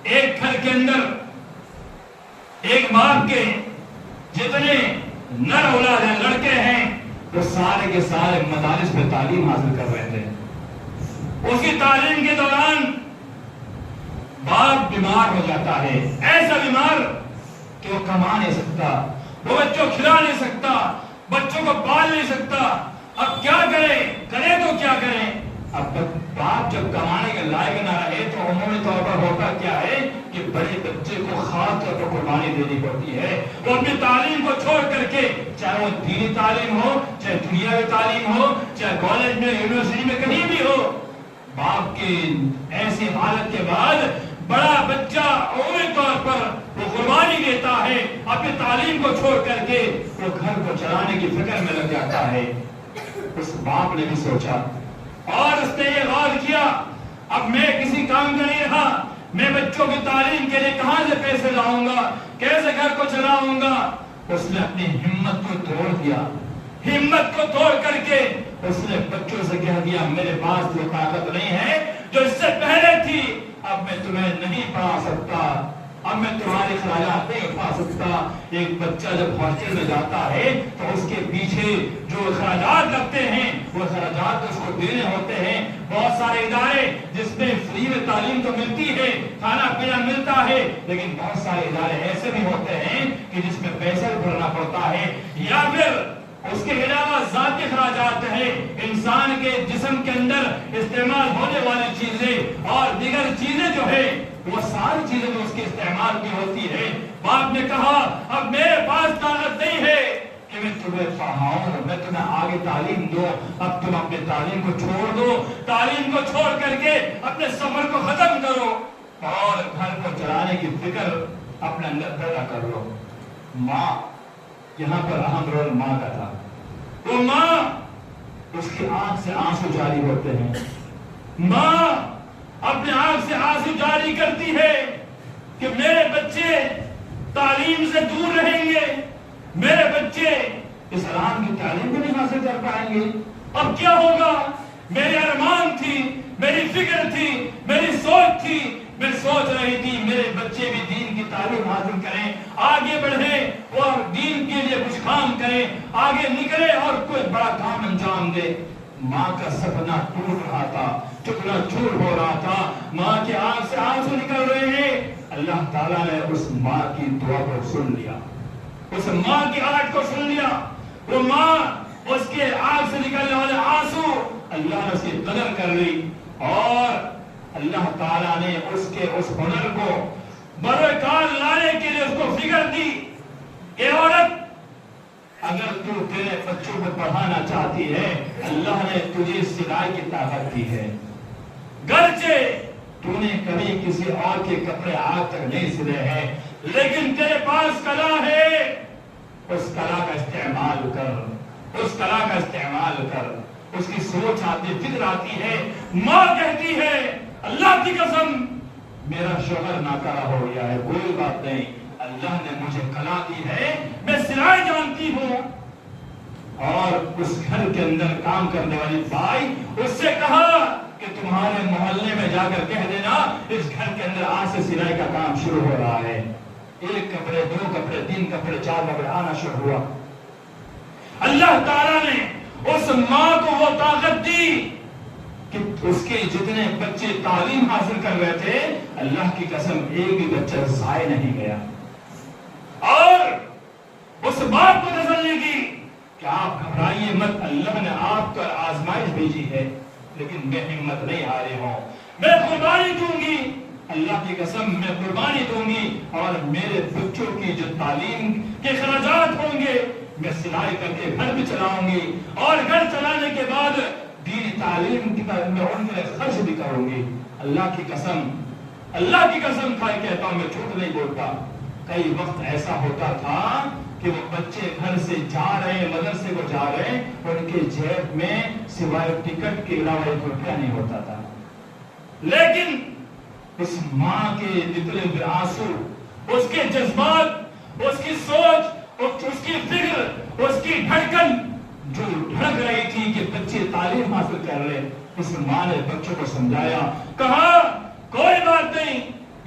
ایک گھر کے اندر ایک باپ کے جتنے نر اولاد ہیں، لڑکے ہیں، وہ سارے کے سارے مدارس میں تعلیم حاصل کر رہے تھے۔ اس کی تعلیم کے دوران باپ بیمار ہو جاتا ہے، ایسا بیمار کہ وہ کما نہیں سکتا، وہ بچوں کو کھلا نہیں سکتا، بچوں کو پال نہیں سکتا۔ اب کیا کرے؟ کرے تو کیا کرے؟ اب باپ جب کمانے کے لائق نہ رہے تو عمومی طور پر ہوتا کیا ہے کہ بڑے بچے کو خاص طور پر قربانی دینی پڑتی ہے۔ وہ اپنی تعلیم کو چھوڑ کر کے، چاہے وہ دینی تعلیم ہو، چاہے دنیاوی تعلیم ہو، چاہے کالج میں، یونیورسٹی میں، کہیں بھی ہو، باپ کی ایسی حالت کے بعد بڑا بچہ عمومی طور پر وہ قربانی دیتا ہے، اپنی تعلیم کو چھوڑ کر کے وہ گھر کو چلانے کی فکر میں لگ جاتا ہے۔ اس باپ نے بھی سوچا اور اس نے یہ غور کیا، اب میں کسی کام کا نہیں رہا، میں بچوں کی تعلیم کے لیے کہاں سے پیسے لاؤں گا، کیسے گھر کو چلاؤں گا؟ اس نے اپنی ہمت کو توڑ دیا، ہمت کو توڑ کر کے اس نے بچوں سے کہہ دیا میرے پاس وہ طاقت نہیں ہے جو اس سے پہلے تھی، اب میں تمہیں نہیں پڑھا سکتا، اب میں تمہارے اخراجات نہیں اٹھا سکتا۔ ایک بچہ جب ہاسٹل میں جاتا ہے تو اس کے پیچھے جو اخراجات لگتے ہیں وہ اخراجات اس کو دینے ہوتے ہیں۔ بہت سارے ادارے جس میں فری میں تعلیم تو ملتی ہے، کھانا پینا ملتا ہے، لیکن بہت سارے ادارے ایسے بھی ہوتے ہیں کہ جس میں پیسہ بھی بھرنا پڑتا ہے، یا پھر اس کے علاوہ ذاتی اخراجات ہیں، انسان کے جسم کے اندر استعمال ہونے والی چیزیں اور دیگر چیزیں جو ہے وہ ساری چیزیں جو اس کے استعمال کی ہوتی ہے۔ باپ نے کہا اب میرے پاس طاقت نہیں ہے کہ میں تمہیں پڑھاؤں، میں تمہیں آگے تعلیم دوں، اب تم اپنے تعلیم کو چھوڑ دو، تعلیم کو چھوڑ کر کے اپنے سفر کو ختم کرو اور گھر کو چلانے کی فکر اپنے اندر پیدا کر لو۔ ماں، یہاں پر اہم رول ماں کا تھا۔ وہ ماں، اس کی آنکھ سے آنسو جاری ہوتے ہیں، ماں اپنے آنکھ سے آنسو جاری کرتی ہے کہ میرے بچے تعلیم سے دور رہیں گے، میرے بچے اسلام کی تعلیم بھی نہیں حاصل کر پائیں گے، اب کیا ہوگا؟ میرے ارمان تھی، میری فکر تھی، میری سوچ تھی، میں سوچ رہی تھی میرے بچے بھی دین کی تعلیم حاصل کریں، آگے بڑھیں اور دین کے لیے کچھ کام کریں، آگے نکلے اور کوئی بڑا کام انجام دے۔ ماں کا سپنا ٹوٹ رہا تھا، چکنا چور ہو رہا تھا، ماں کے آنکھ سے آنسو نکل رہے ہیں۔ اللہ تعالیٰ نے اس ماں کی دعا کو سن لیا، اس ماں کی آہٹ کو سن لیا۔ وہ ماں، اس کے آنکھ سے نکلنے والے آنسو اللہ نے اس کی قدر کر لی، اور اللہ تعالیٰ نے اس کے اس ہنر کو بروکار لانے کے لیے اس کو فکر دی کہ عورت، اگر تو تیرے بچوں کو پڑھانا چاہتی ہے، اللہ نے تجھے سلائی کی طاقت دی ہے، گرچہ تو نے کبھی کسی اور کے کپڑے آج تک نہیں سلے ہیں، لیکن تیرے پاس کلا ہے، اس کلا کا استعمال کر، اس کلا کا استعمال کر۔ اس کی سوچ آتی، فکر آتی ہے۔ ماں کہتی ہے اللہ کی قسم میرا شوہر ناکارہ ہو گیا ہے، کوئی بات نہیں، اللہ نے مجھے کلا دی ہے، میں سلائی جانتی ہوں۔ اور اس گھر کے اندر کام کرنے والی بائی اس سے کہا کہ تمہارے محلے میں جا کر کہہ دینا اس گھر کے اندر آج سے سلائی کا کام شروع ہو رہا ہے۔ ایک کپڑے، دو کپڑے، تین کپڑے، چار کپڑے آنا شروع ہوا۔ اللہ تعالیٰ نے اس ماں کو وہ طاقت دی کہ اس کے جتنے بچے تعلیم حاصل کر رہے تھے، اللہ کی قسم ایک بھی بچہ ضائع نہیں گیا۔ اور اس بات کو تسلی کی کہ آپ گھبرائیے مت، اللہ نے آپ پر آزمائش بھیجی ہے، لیکن میں ہمت نہیں ہارے ہوں، میں قربانی دوں گی، اللہ کی قسم میں قربانی دوں گی، اور میرے بچوں کی جو تعلیم کے اخراجات ہوں گے میں سلائی کر کے گھر بھی چلاؤں گی، اور گھر چلانے کے بعد دینی تعلیم کی میں ان کے خرچ بھی کروں گی۔ اللہ کی قسم کھائے کہتا ہوں، میں جھوٹ نہیں بولتا۔ کئی وقت ایسا ہوتا تھا کہ وہ بچے گھر سے جا رہے، مدرسے کو جا رہے، ان کے جیب میں سوائے ٹکٹ کے علاوہ 1 روپیہ نہیں ہوتا تھا، لیکن اس ماں کے نکلے ہوئے آنسو، اس کے جذبات، اس کی سوچ، اس کی فکر، اس کی دھڑکن جو دھڑک رہی تھی کہ بچے تعلیم حاصل کر رہے، اس ماں نے بچوں کو سمجھایا، کہا کوئی بات نہیں،